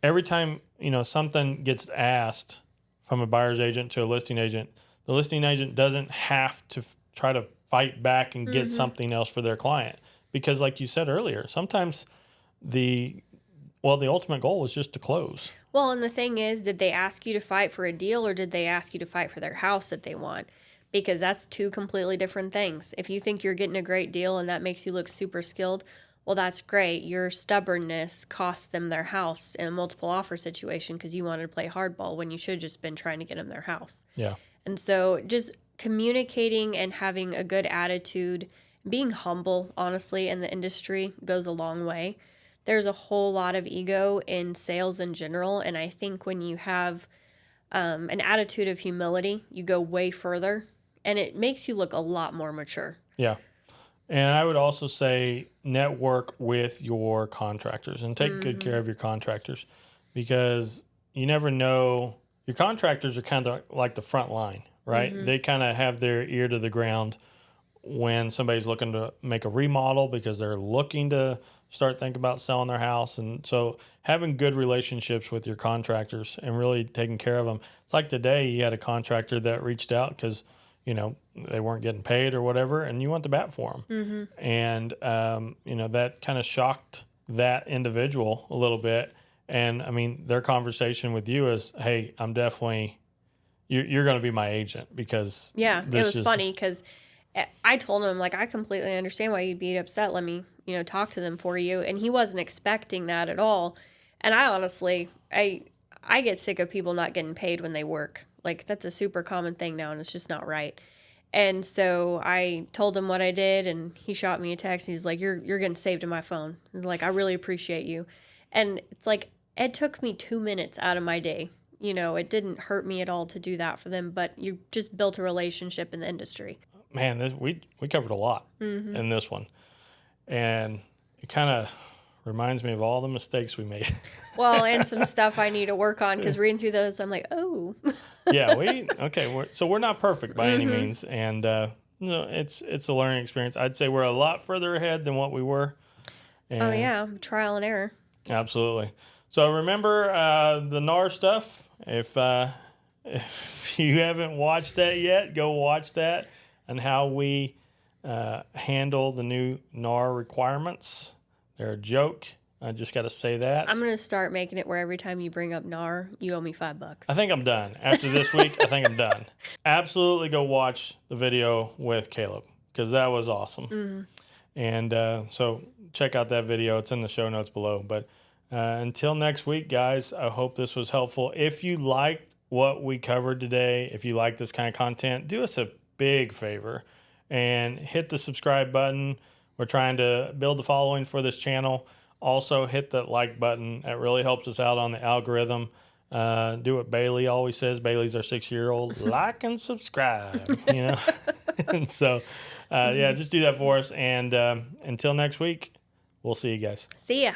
Every time, something gets asked from a buyer's agent to a listing agent, the listing agent doesn't have to try to fight back and get something else for their client. Because like you said earlier, sometimes the ultimate goal is just to close. Well, and the thing is, did they ask you to fight for a deal or did they ask you to fight for their house that they want? Because that's two completely different things. If you think you're getting a great deal and that makes you look super skilled, well, that's great. Your stubbornness cost them their house in a multiple offer situation because you wanted to play hardball when you should have just been trying to get them their house. Yeah. And so just communicating and having a good attitude, being humble, honestly, in the industry goes a long way. There's a whole lot of ego in sales in general. And I think when you have an attitude of humility, you go way further and it makes you look a lot more mature. Yeah. And I would also say network with your contractors and take good care of your contractors, because you never know. Your contractors are kind of like the front line, right? They kind of have their ear to the ground when somebody's looking to make a remodel because they're looking to start thinking about selling their house. And so having good relationships with your contractors and really taking care of them. It's like today you had a contractor that reached out because, they weren't getting paid or whatever, and you went to bat for them. And, that kind of shocked that individual a little bit. And I mean, their conversation with you is, hey, I'm definitely, you're going to be my agent because. Yeah, it was funny because I told him, like, I completely understand why you'd be upset. Let me, talk to them for you. And he wasn't expecting that at all. And I honestly, I get sick of people not getting paid when they work. Like, that's a super common thing now, and it's just not right. And so I told him what I did, and he shot me a text. And he's like, you're getting saved in my phone. And like, I really appreciate you. And it's like, it took me 2 minutes out of my day. It didn't hurt me at all to do that for them, but you just built a relationship in the industry. Man, we covered a lot in this one. And it kind of reminds me of all the mistakes we made. Well, and some stuff I need to work on, because reading through those, I'm like, oh. Yeah, we're not perfect by any means. And, it's a learning experience. I'd say we're a lot further ahead than what we were. And oh, yeah, trial and error. Absolutely. So remember the NAR stuff. If you haven't watched that yet, go watch that and how we handle the new NAR requirements. They're a joke. I just got to say that. I'm going to start making it where every time you bring up NAR, you owe me $5. I think I'm done. After this week, I think I'm done. Absolutely go watch the video with Caleb, because that was awesome. And so check out that video. It's in the show notes below. But until next week, guys, I hope this was helpful. If you liked what we covered today, if you like this kind of content, do us a big favor and hit the subscribe button. We're trying to build the following for this channel. Also, hit that like button. That really helps us out on the algorithm. Do what Bailey always says. Bailey's our 6-year-old. Like and subscribe, And so, just do that for us. And until next week, we'll see you guys. See ya.